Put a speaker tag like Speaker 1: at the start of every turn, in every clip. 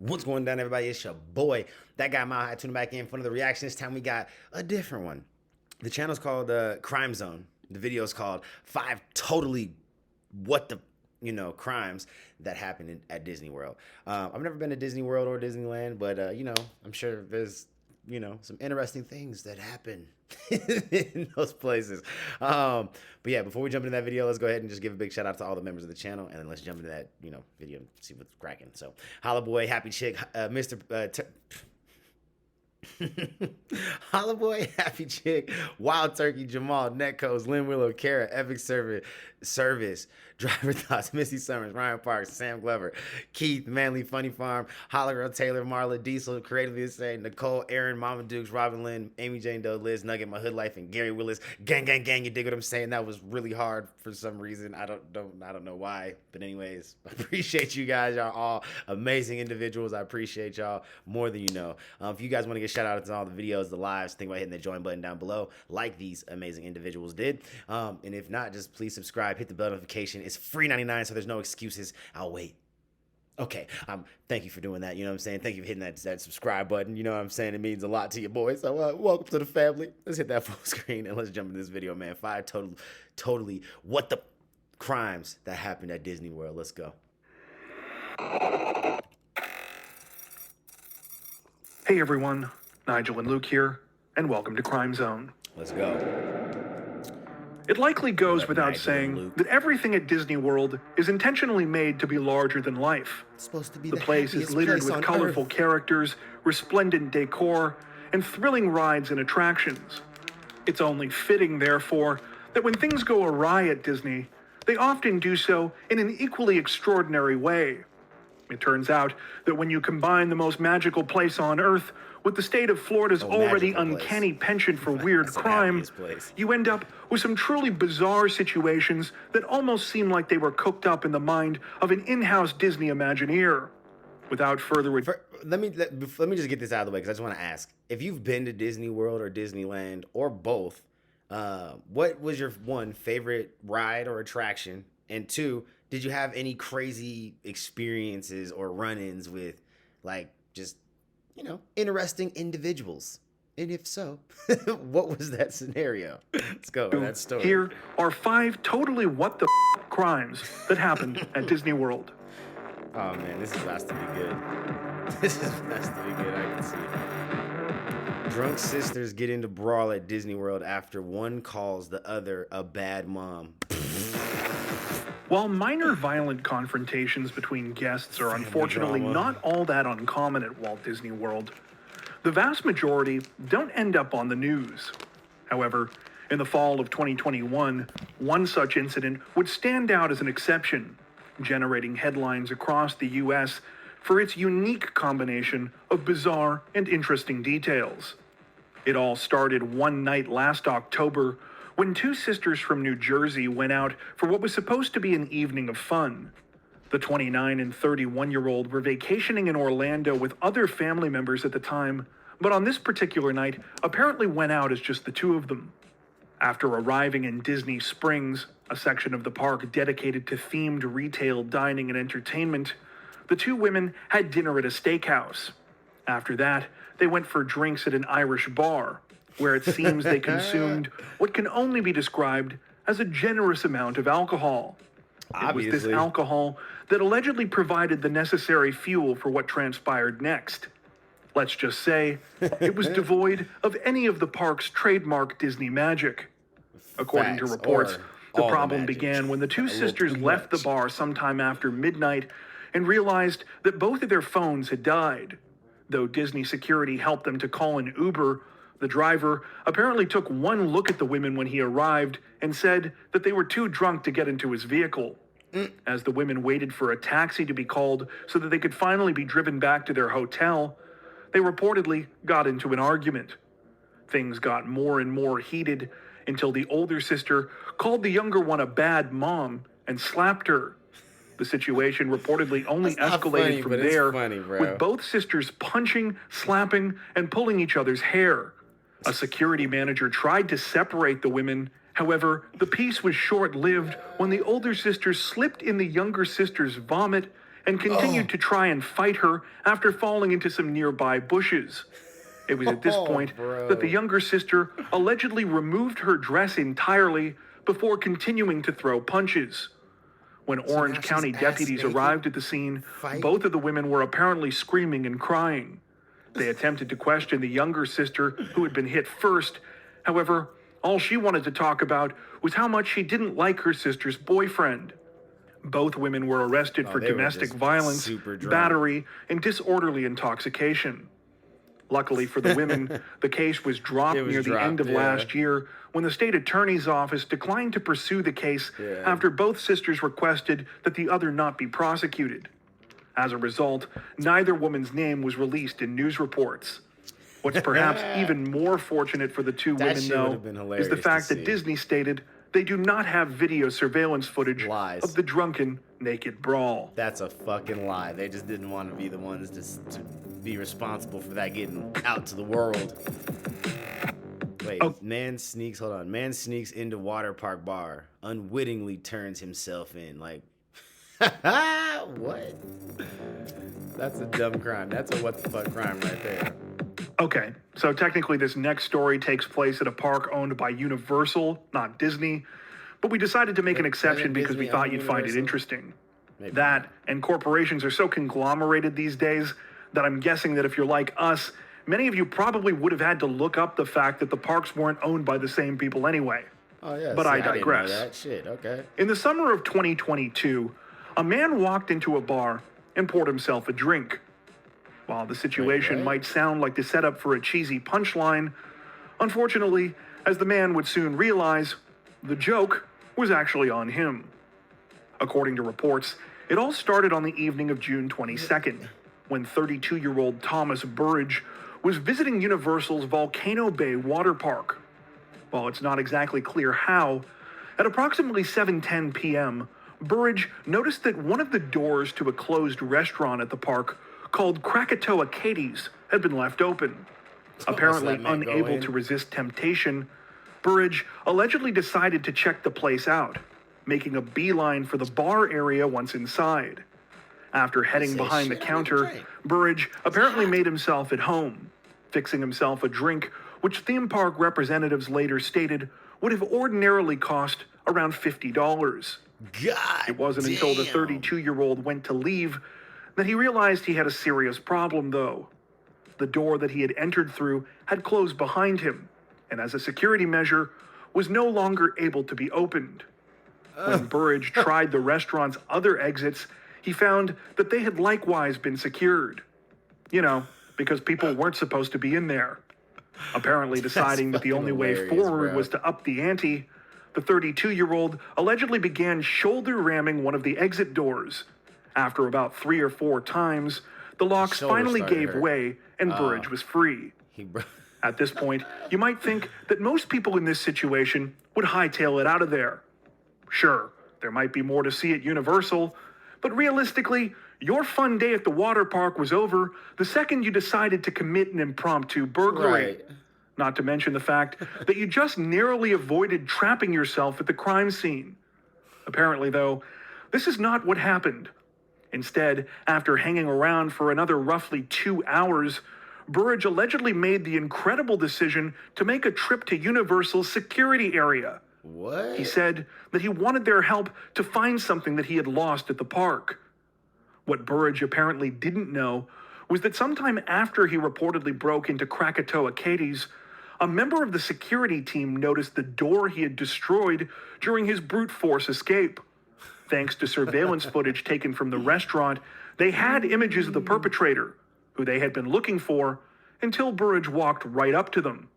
Speaker 1: What's going down, everybody? It's your boy, that guy Mile High, tuning back in for another reaction. This time we got a different one. The channel's called Crime Zone. The video is called 5 Totally What the crimes that happened at Disney World. I've never been to Disney World or Disneyland, but I'm sure there's some interesting things that happen in those places. But yeah, before we jump into that video, let's go ahead and just give a big shout out to all the members of the channel, and then let's jump into that video and see what's cracking. So Holla Boy, Happy Chick, Holla Boy, Happy Chick, Wild Turkey, Jamal, Netco's, Lynn Willow, Kara, Epic Service, Driver Thoughts, Missy Summers, Ryan Parks, Sam Glover, Keith, Manly, Funny Farm, Holla Girl, Taylor, Marla, Diesel, Creatively Insane, Nicole, Aaron, Mama Dukes, Robin Lynn, Amy Jane Doe, Liz, Nugget, My Hood Life, and Gary Willis. Gang, gang, gang, you dig what I'm saying? That was really hard for some reason. I don't know why, but anyways, I appreciate you guys. Y'all all amazing individuals. I appreciate y'all more than you know. If you guys want to get shout out to all the videos, the lives, think about hitting the join button down below, like these amazing individuals did. And if not, just please subscribe, hit the bell notification. It's free 99, so there's no excuses. I'll wait. Okay, thank you for doing that. You know what I'm saying? Thank you for hitting that subscribe button. You know what I'm saying? It means a lot to you, boys. So welcome to the family. Let's hit that full screen and let's jump into this video, man. 5 totally what the crimes that happened at Disney World. Let's go.
Speaker 2: Hey everyone, Nigel and Luke here, and welcome to Crime Zone.
Speaker 1: Let's go.
Speaker 2: It likely goes without
Speaker 1: Nigel and
Speaker 2: saying
Speaker 1: Luke.
Speaker 2: that everything at Disney World is intentionally made to be larger than life.
Speaker 1: It's supposed to be
Speaker 2: The place is
Speaker 1: happiest
Speaker 2: littered
Speaker 1: place
Speaker 2: with
Speaker 1: on
Speaker 2: colorful
Speaker 1: Earth.
Speaker 2: characters, resplendent decor, and thrilling rides and attractions. It's only fitting, therefore, that when things go awry at Disney, they often do so in an equally extraordinary way. It turns out that when you combine the most magical place on Earth with the state of Florida's already
Speaker 1: magical place.
Speaker 2: uncanny penchant for weird
Speaker 1: That's the
Speaker 2: crime,
Speaker 1: happiest place.
Speaker 2: you end up with some truly bizarre situations that almost seem like they were cooked up in the mind of an in-house Disney Imagineer. Without further ado,
Speaker 1: Let me just get this out of the way, because I just want to ask, if you've been to Disney World or Disneyland or both, what was your favorite ride or attraction? And 2, did you have any crazy experiences or run-ins with, like, just interesting individuals? And if so, what was that scenario? Let's go with that story.
Speaker 2: here are 5 totally what the crimes that happened at Disney World.
Speaker 1: Oh man, this is about to be good. This is about to be good. I can see it. Drunk sisters get into brawl at Disney World after one calls the other a bad mom.
Speaker 2: While minor violent confrontations between guests are unfortunately
Speaker 1: drama.
Speaker 2: not all that uncommon at Walt Disney World, the vast majority don't end up on the news. However, in the fall of 2021, one such incident would stand out as an exception, generating headlines across the U.S. for its unique combination of bizarre and interesting details. It all started one night last October when 2 sisters from New Jersey went out for what was supposed to be an evening of fun. The 29 and 31-year-old were vacationing in Orlando with other family members at the time, but on this particular night apparently went out as just the 2 of them. After arriving in Disney Springs, a section of the park dedicated to themed retail dining and entertainment, the 2 women had dinner at a steakhouse. After that, they went for drinks at an Irish bar, where it seems they consumed what can only be described as a generous amount of alcohol. It was this
Speaker 1: Obviously.
Speaker 2: alcohol that allegedly provided the necessary fuel for what transpired next. Let's just say, it was devoid of any of the park's trademark Disney magic. According to
Speaker 1: Facts,
Speaker 2: reports,
Speaker 1: or
Speaker 2: the
Speaker 1: all the
Speaker 2: problem
Speaker 1: magic.
Speaker 2: began when the 2
Speaker 1: A little
Speaker 2: sisters
Speaker 1: too
Speaker 2: left the
Speaker 1: much.
Speaker 2: bar sometime after midnight and realized that both of their phones had died. Though Disney security helped them to call an Uber, the driver apparently took one look at the women when he arrived and said that they were too drunk to get into his vehicle. As the women waited for a taxi to be called so that they could finally be driven back to their hotel, they reportedly got into an argument. Things got more and more heated until the older sister called the younger one a bad mom and slapped her. The situation reportedly only
Speaker 1: That's not
Speaker 2: escalated
Speaker 1: funny,
Speaker 2: from
Speaker 1: but it's
Speaker 2: there,
Speaker 1: funny, bro.
Speaker 2: with both sisters punching, slapping, and pulling each other's hair. A security manager tried to separate the women. However, the peace was short-lived when the older sister slipped in the younger sister's vomit and continued to try and fight her after falling into some nearby bushes. It was at this point that the younger sister allegedly removed her dress entirely before continuing to throw punches. When Orange County deputies arrived at the scene, both of the women were apparently screaming and crying. They attempted to question the younger sister, who had been hit first. However, all she wanted to talk about was how much she didn't like her sister's boyfriend. Both women were arrested for domestic violence, battery, and disorderly intoxication. Luckily for the women, the case was dropped near the end of last year when the state attorney's office declined to pursue the case after both sisters requested that the other not be prosecuted. As a result, neither woman's name was released in news reports. What's perhaps even more fortunate for the two women, though, is the fact that Disney stated they do not have video surveillance footage of the drunken, naked brawl.
Speaker 1: That's a fucking lie. They just didn't want to be the ones to be responsible for that getting out to the world. Wait, man sneaks into water park bar, unwittingly turns himself in. Like, what? That's a dumb crime. That's a what the fuck crime right there.
Speaker 2: Okay, so technically this next story takes place at a park owned by Universal, not Disney, but we decided to make an exception because we thought you'd find it interesting.
Speaker 1: Maybe.
Speaker 2: That and corporations are so conglomerated these days that I'm guessing that if you're like us, many of you probably would have had to look up the fact that the parks weren't owned by the same people anyway.
Speaker 1: Oh yeah,
Speaker 2: but I digress.
Speaker 1: Didn't know that shit. Okay.
Speaker 2: In the summer of 2022, a man walked into a bar and poured himself a drink. While the situation might sound like the setup for a cheesy punchline, unfortunately, as the man would soon realize, the joke was actually on him. According to reports, it all started on the evening of June 22nd, when 32-year-old Thomas Burridge was visiting Universal's Volcano Bay water park. While it's not exactly clear how, at approximately 7:10 p.m., Burridge noticed that one of the doors to a closed restaurant at the park called Krakatoa Katie's had been left open. Apparently unable to resist temptation, Burridge allegedly decided to check the place out, making a beeline for the bar area once inside. After heading behind the counter, Burridge apparently made himself at home, fixing himself a drink, which theme park representatives later stated would have ordinarily cost around $50. It wasn't until the 32-year-old went to leave that he realized he had a serious problem, though. The door that he had entered through had closed behind him, and as a security measure, was no longer able to be opened. When Burridge tried the restaurant's other exits, he found that they had likewise been secured. You know, because people weren't supposed to be in there. Apparently deciding that the only way forward was to up the ante, the 32-year-old allegedly began shoulder ramming one of the exit doors. After about 3 or 4 times, the locks finally gave way and Burridge was free. At this point, you might think that most people in this situation would hightail it out of there. Sure, there might be more to see at Universal, but realistically, your fun day at the water park was over the second you decided to commit an impromptu burglary.
Speaker 1: Right.
Speaker 2: Not to mention the fact that you just narrowly avoided trapping yourself at the crime scene. Apparently, though, this is not what happened. Instead, after hanging around for another roughly 2 hours, Burridge allegedly made the incredible decision to make a trip to Universal's security area.
Speaker 1: What?
Speaker 2: He said that he wanted their help to find something that he had lost at the park. What Burridge apparently didn't know was that sometime after he reportedly broke into Krakatoa Katie's, a member of the security team noticed the door he had destroyed during his brute force escape. Thanks to surveillance footage taken from the restaurant, they had images of the perpetrator, who they had been looking for, until Burridge walked right up to them.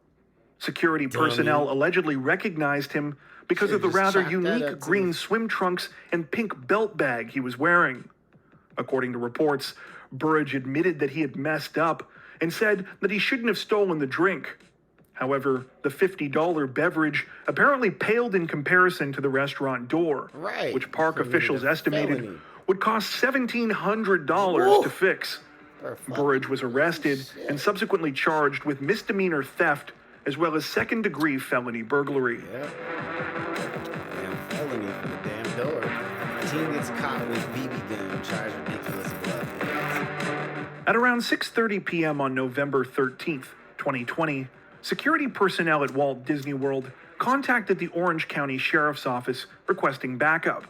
Speaker 2: Security personnel allegedly recognized him because of the rather unique green swim trunks and pink belt bag he was wearing. According to reports, Burridge admitted that he had messed up and said that he shouldn't have stolen the drink. However, the $50 beverage apparently paled in comparison to the restaurant door, which park officials estimated would cost $1,700 to fix. Burridge was arrested and subsequently charged with misdemeanor theft as well as second-degree felony burglary.
Speaker 1: Damn felony for the damn door. Teen gets caught with BB gun, tries ridiculous blood.
Speaker 2: At around 6:30 p.m. on November 13th, 2020, security personnel at Walt Disney World contacted the Orange County Sheriff's Office requesting backup.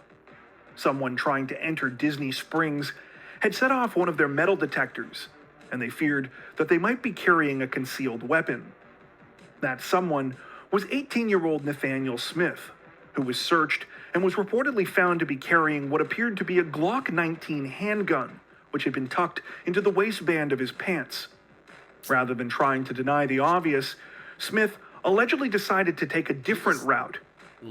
Speaker 2: Someone trying to enter Disney Springs had set off one of their metal detectors, and they feared that they might be carrying a concealed weapon. That someone was 18-year-old Nathaniel Smith, who was searched and was reportedly found to be carrying what appeared to be a Glock 19 handgun, which had been tucked into the waistband of his pants. Rather than trying to deny the obvious, Smith allegedly decided to take a different route,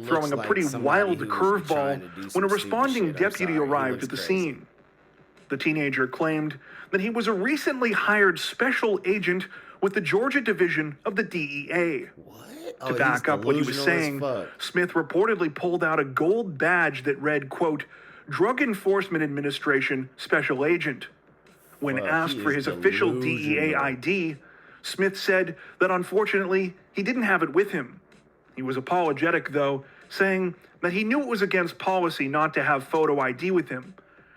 Speaker 2: throwing a pretty wild curveball when a responding deputy arrived at the scene. The teenager claimed that he was a recently hired special agent with the Georgia division of the DEA.
Speaker 1: What?
Speaker 2: To back up what he was saying, Smith reportedly pulled out a gold badge that read, quote, Drug Enforcement Administration Special Agent. When asked for his official DEA ID, Smith said that unfortunately he didn't have it with him. He was apologetic, though, saying that he knew it was against policy not to have photo ID with him,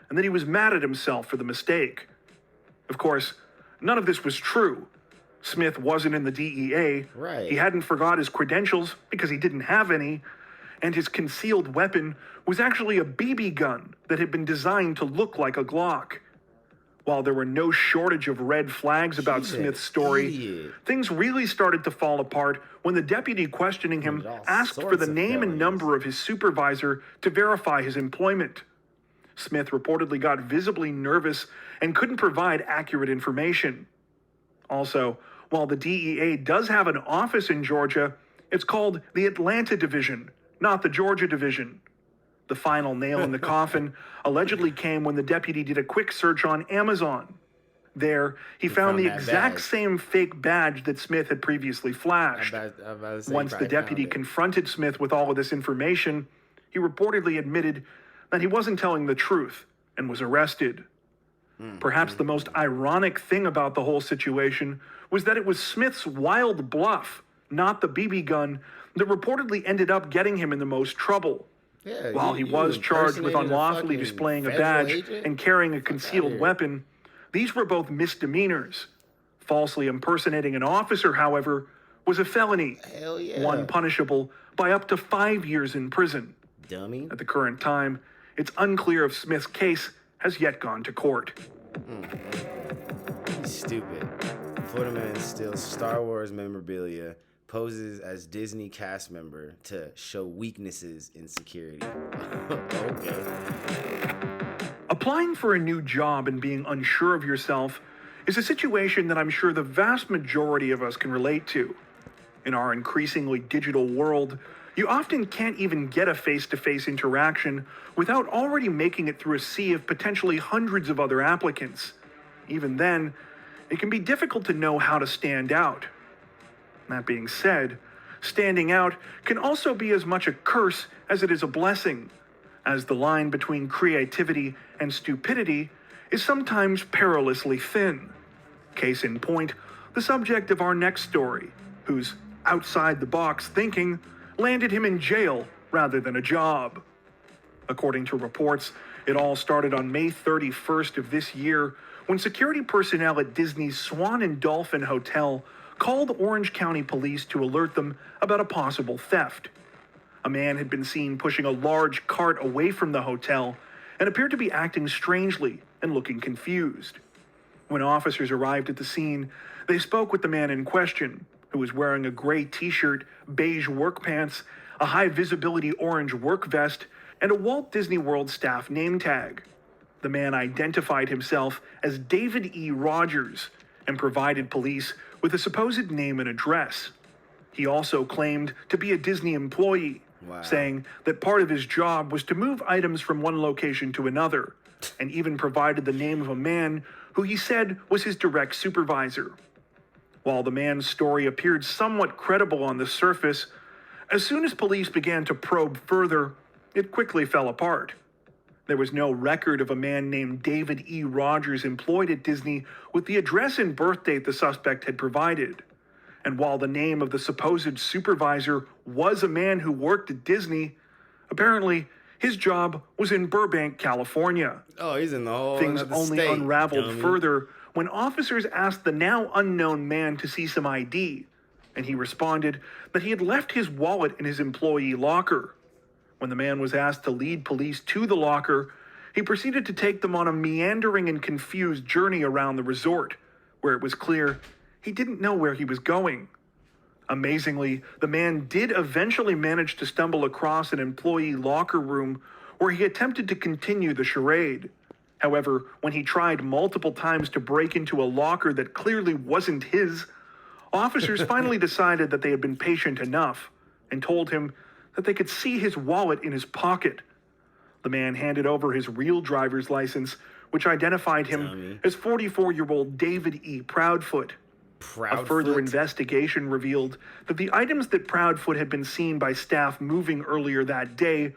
Speaker 2: and that he was mad at himself for the mistake. Of course, none of this was true. Smith wasn't in the DEA.
Speaker 1: Right.
Speaker 2: He hadn't forgot his credentials because he didn't have any, and his concealed weapon was actually a BB gun that had been designed to look like a Glock. While there were no shortage of red flags about Smith's story, things really started to fall apart when the deputy questioning him asked for the name and number of his supervisor to verify his employment. Smith reportedly got visibly nervous and couldn't provide accurate information. Also, while the DEA does have an office in Georgia, it's called the Atlanta Division, not the Georgia Division. The final nail in the coffin allegedly came when the deputy did a quick search on Amazon. There, he found the exact same fake badge that Smith had previously flashed. Once the deputy confronted Smith with all of this information, he reportedly admitted that he wasn't telling the truth and was arrested. Perhaps the most ironic thing about the whole situation was that it was Smith's wild bluff, not the BB gun, that reportedly ended up getting him in the most trouble.
Speaker 1: Yeah,
Speaker 2: While he was charged with unlawfully displaying a badge and carrying a concealed weapon, these were both misdemeanors. Falsely impersonating an officer, however, was a felony, one punishable by up to 5 years in prison.
Speaker 1: Dummy.
Speaker 2: At the current time, it's unclear if Smith's case has yet gone to court.
Speaker 1: He's stupid. Futterman steals Star Wars memorabilia, poses as Disney cast member to show weaknesses in security. Okay.
Speaker 2: Applying for a new job and being unsure of yourself is a situation that I'm sure the vast majority of us can relate to. In our increasingly digital world, you often can't even get a face-to-face interaction without already making it through a sea of potentially hundreds of other applicants. Even then, it can be difficult to know how to stand out. That being said, standing out can also be as much a curse as it is a blessing, as the line between creativity and stupidity is sometimes perilously thin. Case in point, the subject of our next story, whose outside-the-box thinking landed him in jail rather than a job. According to reports, it all started on May 31st of this year when security personnel at Disney's Swan and Dolphin Hotel called Orange County Police to alert them about a possible theft. A man had been seen pushing a large cart away from the hotel and appeared to be acting strangely and looking confused. When officers arrived at the scene, they spoke with the man in question, who was wearing a gray t-shirt, beige work pants, a high-visibility orange work vest, and a Walt Disney World staff name tag. The man identified himself as David E. Rogers and provided police with a supposed name and address. He also claimed to be a Disney employee, saying that part of his job was to move items from one location to another, and even provided the name of a man who he said was his direct supervisor. While the man's story appeared somewhat credible on the surface, as soon as police began to probe further, it quickly fell apart. There was no record of a man named David E. Rogers employed at Disney with the address and birth date the suspect had provided. And while the name of the supposed supervisor was a man who worked at Disney, apparently His job was in Burbank, California.
Speaker 1: Oh, he's in the whole
Speaker 2: Things
Speaker 1: another
Speaker 2: only
Speaker 1: state,
Speaker 2: unraveled
Speaker 1: dummy.
Speaker 2: further when officers asked the now unknown man to see some ID, and he responded that he had left his wallet in his employee locker. When the man was asked to lead police to the locker, he proceeded to take them on a meandering and confused journey around the resort, where it was clear he didn't know where he was going. Amazingly, the man did eventually manage to stumble across an employee locker room where he attempted to continue the charade. However, when he tried multiple times to break into a locker that clearly wasn't his, officers finally decided that they had been patient enough and told him that they could see his wallet in his pocket. The man handed over his real driver's license, which identified him as 44-year-old David E. Proudfoot. A further investigation revealed that the items that Proudfoot had been seen by staff moving earlier that day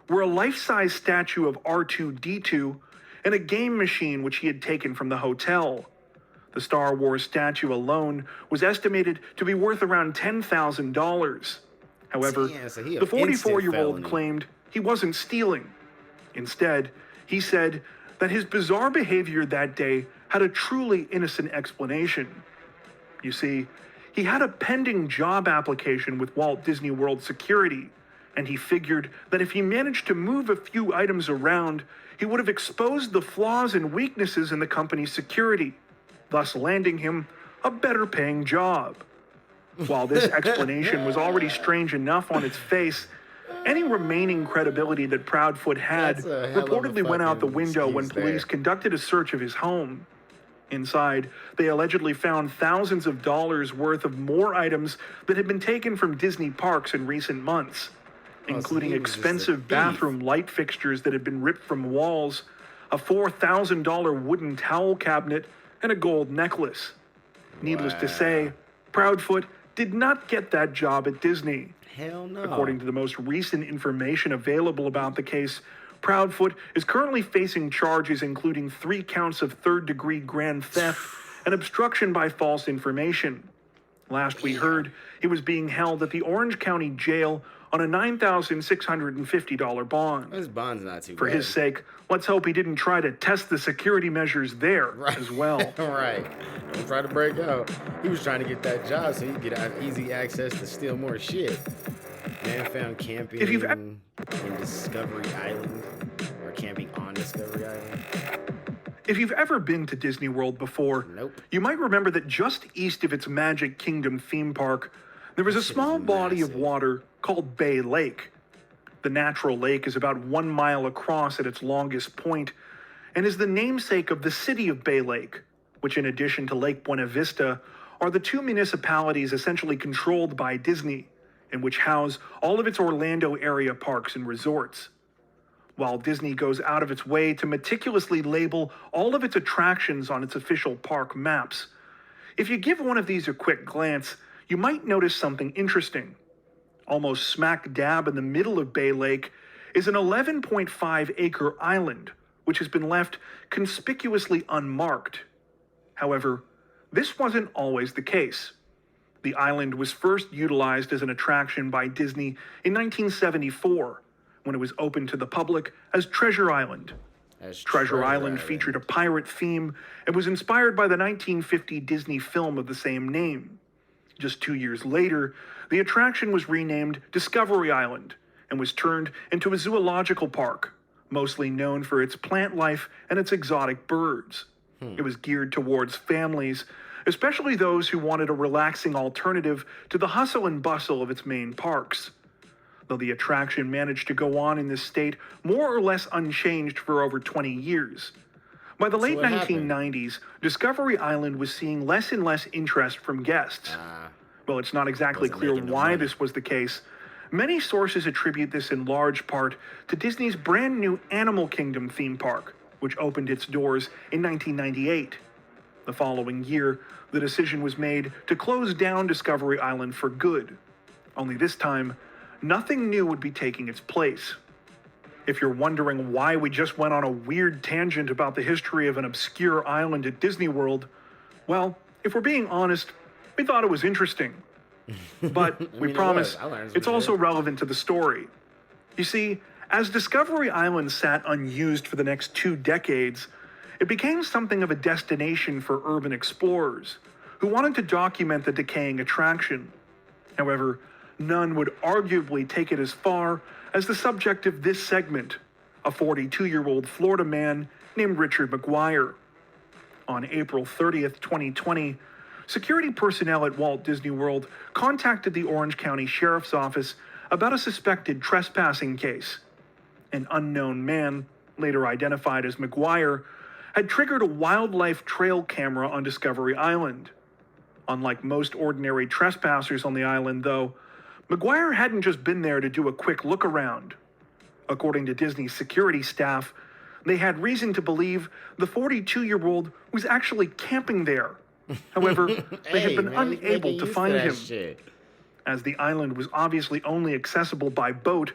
Speaker 2: were a life-size statue of R2-D2 and a game machine which he had taken from the hotel. The Star Wars statue alone was estimated to be worth around $10,000. However, the 44-year-old claimed he wasn't stealing. Instead, he said that his bizarre behavior that day had a truly innocent explanation. You see, he had a pending job application with Walt Disney World Security, and he figured that if he managed to move a few items around, he would have exposed the flaws and weaknesses in the company's security, thus landing him a better-paying job. While this explanation was already strange enough on its face, any remaining credibility that Proudfoot had reportedly went out the window when police conducted a search of his home. Inside, they allegedly found thousands of dollars worth of more items that had been taken from Disney parks in recent months, including expensive bathroom light fixtures that had been ripped from walls, a $4,000 wooden towel cabinet, and a gold necklace. Needless to say, Proudfoot did not get that job at Disney.
Speaker 1: Hell no.
Speaker 2: According to the most recent information available about the case, Proudfoot is currently facing charges including 3 counts of third-degree grand theft and obstruction by false information. Last we heard, he was being held at the Orange County Jail on a $9,650 bond.
Speaker 1: His bond's not too bad.
Speaker 2: For his sake, let's hope he didn't try to test the security measures there as well.
Speaker 1: Right. Don't try to break out. He was trying to get that job so he could have easy access to steal more shit. Man found camping in Discovery Island, or camping on Discovery Island.
Speaker 2: If you've ever been to Disney World before, you might remember that just east of its Magic Kingdom theme park, there is a small body of water called Bay Lake. The natural lake is about 1 mile across at its longest point, and is the namesake of the city of Bay Lake, which in addition to Lake Buena Vista, are the 2 municipalities essentially controlled by Disney, and which house all of its Orlando area parks and resorts. While Disney goes out of its way to meticulously label all of its attractions on its official park maps, if you give one of these a quick glance, you might notice something interesting. Almost smack dab in the middle of Bay Lake is an 11.5-acre island, which has been left conspicuously unmarked. However, this wasn't always the case. The island was first utilized as an attraction by Disney in 1974, when it was opened to the public as Treasure Island. Treasure Island featured a pirate theme and was inspired by the 1950 Disney film of the same name. Just 2 years later, the attraction was renamed Discovery Island and was turned into a zoological park, mostly known for its plant life and its exotic birds. It was geared towards families, especially those who wanted a relaxing alternative to the hustle and bustle of its main parks. Though the attraction managed to go on in this state more or less unchanged for over 20 years. By the late 1990s, Discovery Island was seeing less and less interest from guests. Well, it's not exactly clear why this was the case. Many sources attribute this in large part to Disney's brand new Animal Kingdom theme park, which opened its doors in 1998. The following year, the decision was made to close down Discovery Island for good. Only this time, nothing new would be taking its place. If you're wondering why we just went on a weird tangent about the history of an obscure island at Disney World, well, if we're being honest, we thought it was interesting. But we promise it's also relevant to the story. You see, As Discovery Island sat unused for the next 2 decades, it became something of a destination for urban explorers who wanted to document the decaying attraction. However, none would arguably take it as far as the subject of this segment, a 42-year-old Florida man named Richard McGuire. On April 30th, 2020, security personnel at Walt Disney World contacted the Orange County Sheriff's Office about a suspected trespassing case. An unknown man, later identified as McGuire, had triggered a wildlife trail camera on Discovery Island. Unlike most ordinary trespassers on the island, though, McGuire hadn't just been there to do a quick look around. According to Disney's security staff, they had reason to believe the 42-year-old was actually camping there. However, they had been unable to find him. As the island was obviously only accessible by boat,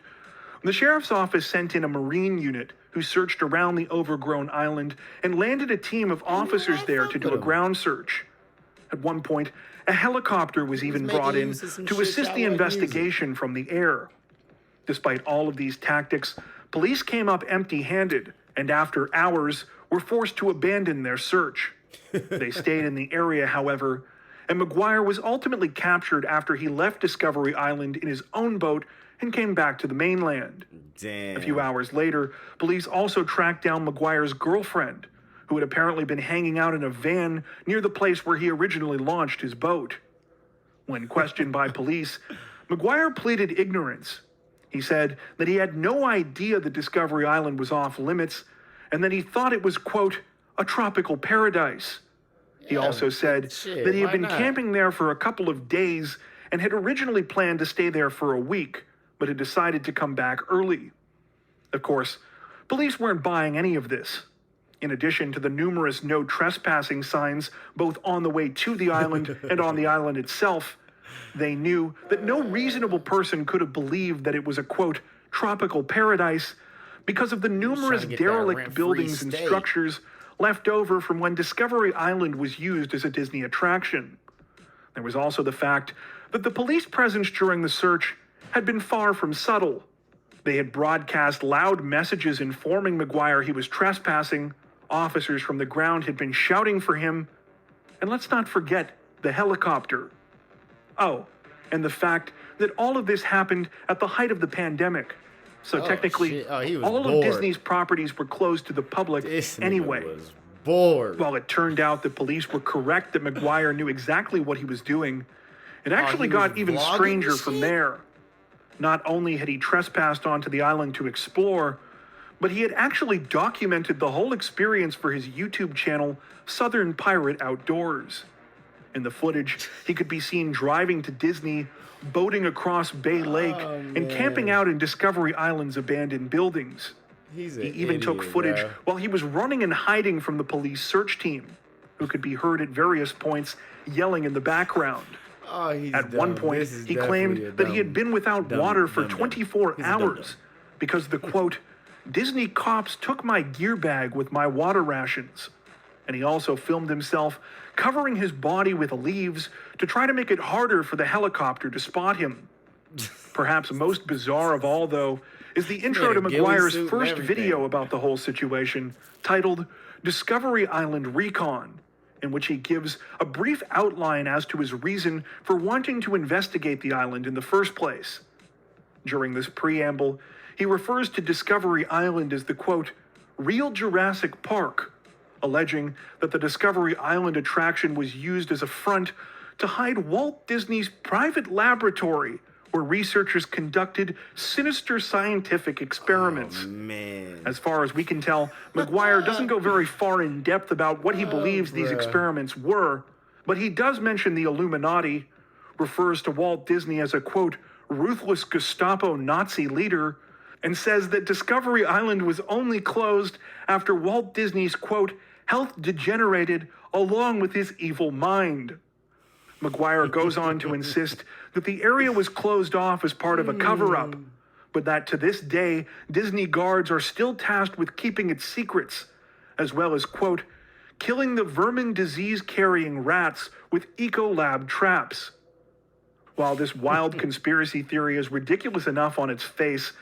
Speaker 2: the sheriff's office sent in a marine unit who searched around the overgrown island and landed a team of officers there to do a ground search. At one point, a helicopter was even brought in to assist the investigation from the air. Despite all of these tactics, police came up empty-handed and after hours were forced to abandon their search. They stayed in the area, however, and McGuire was ultimately captured after he left Discovery Island in his own boat and came back to the mainland.
Speaker 1: Damn.
Speaker 2: A few hours later, police also tracked down McGuire's girlfriend, who had apparently been hanging out in a van near the place where he originally launched his boat. When questioned by police, McGuire pleaded ignorance. He said that he had no idea that Discovery Island was off limits and that he thought it was, quote, a tropical paradise. He also said that he had been camping there for a couple of days and had originally planned to stay there for a week, but had decided to come back early. Of course, police weren't buying any of this. In addition to the numerous no trespassing signs both on the way to the island and on the island itself, they knew that no reasonable person could have believed that it was a, quote, tropical paradise because of the numerous derelict buildings and structures left over from when Discovery Island was used as a Disney attraction. There was also the fact that the police presence during the search had been far from subtle. They had broadcast loud messages informing McGuire he was trespassing, officers from the ground had been shouting for him, and let's not forget the helicopter. Oh, and the fact that all of this happened at the height of the pandemic. So technically, all of Disney's properties were closed to the public anyway.
Speaker 1: Was bored.
Speaker 2: While it turned out that police were correct that McGuire knew exactly what he was doing, it actually got even stranger from there. Not only had he trespassed onto the island to explore, but he had actually documented the whole experience for his YouTube channel, Southern Pirate Outdoors. In the footage, he could be seen driving to Disney, boating across Bay Lake, and camping out in Discovery Island's abandoned buildings. He even took footage while he was running and hiding from the police search team, who could be heard at various points yelling in the background. At one point, he claimed that he had been without water for 24 hours because the, quote, Disney cops took my gear bag with my water rations. And he also filmed himself covering his body with leaves to try to make it harder for the helicopter to spot him. Perhaps most bizarre of all, though, is the intro to McGuire's first video about the whole situation, titled Discovery Island Recon, in which he gives a brief outline as to his reason for wanting to investigate the island in the first place. During this preamble, he refers to Discovery Island as the, quote, real Jurassic Park, alleging that the Discovery Island attraction was used as a front to hide Walt Disney's private laboratory where researchers conducted sinister scientific experiments. As far as we can tell, McGuire doesn't go very far in depth about what he believes these experiments were, but he does mention the Illuminati, refers to Walt Disney as a, quote, ruthless Gestapo Nazi leader, and says that Discovery Island was only closed after Walt Disney's, quote, health degenerated along with his evil mind. McGuire goes on to insist that the area was closed off as part of a cover-up, but that to this day, Disney guards are still tasked with keeping its secrets, as well as, quote, killing the vermin disease-carrying rats with ecolab traps. While this wild conspiracy theory is ridiculous enough on its face,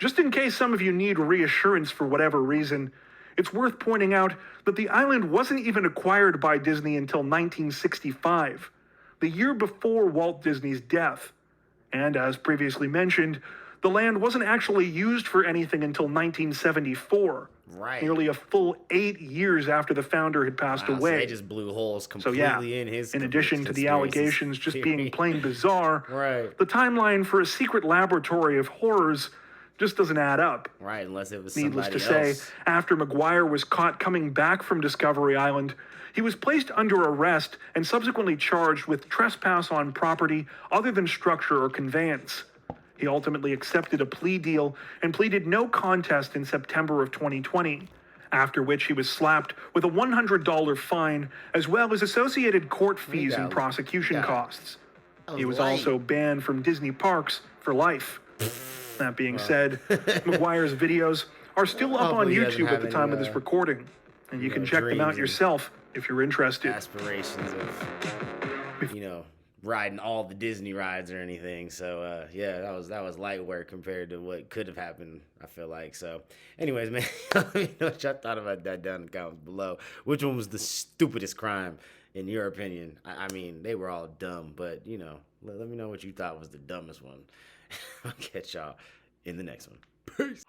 Speaker 2: Just in case some of you need reassurance for whatever reason, it's worth pointing out that the island wasn't even acquired by Disney until 1965, the year before Walt Disney's death. And as previously mentioned, the land wasn't actually used for anything until 1974, nearly a full 8 years after the founder had passed away.
Speaker 1: So they just blew holes completely in his.
Speaker 2: In addition to the allegations just being plain bizarre, the timeline for a secret laboratory of horrors just doesn't add up.
Speaker 1: Unless it was
Speaker 2: Needless to
Speaker 1: somebody
Speaker 2: say, after McGuire was caught coming back from Discovery Island, he was placed under arrest and subsequently charged with trespass on property other than structure or conveyance. He ultimately accepted a plea deal and pleaded no contest in September of 2020, after which he was slapped with a $100 fine as well as associated court fees and prosecution costs. He was also banned from Disney parks for life. That being said, McGuire's videos are still up on YouTube at the time of this recording, and you can check them out yourself if you're interested.
Speaker 1: Aspirations of, riding all the Disney rides or anything. So yeah, that was light work compared to what could have happened, I feel like. So anyways, man, let me know what y'all thought about that down in the comments below. Which one was the stupidest crime in your opinion? I mean, they were all dumb, but let me know what you thought was the dumbest one. I'll catch y'all in the next one. Peace.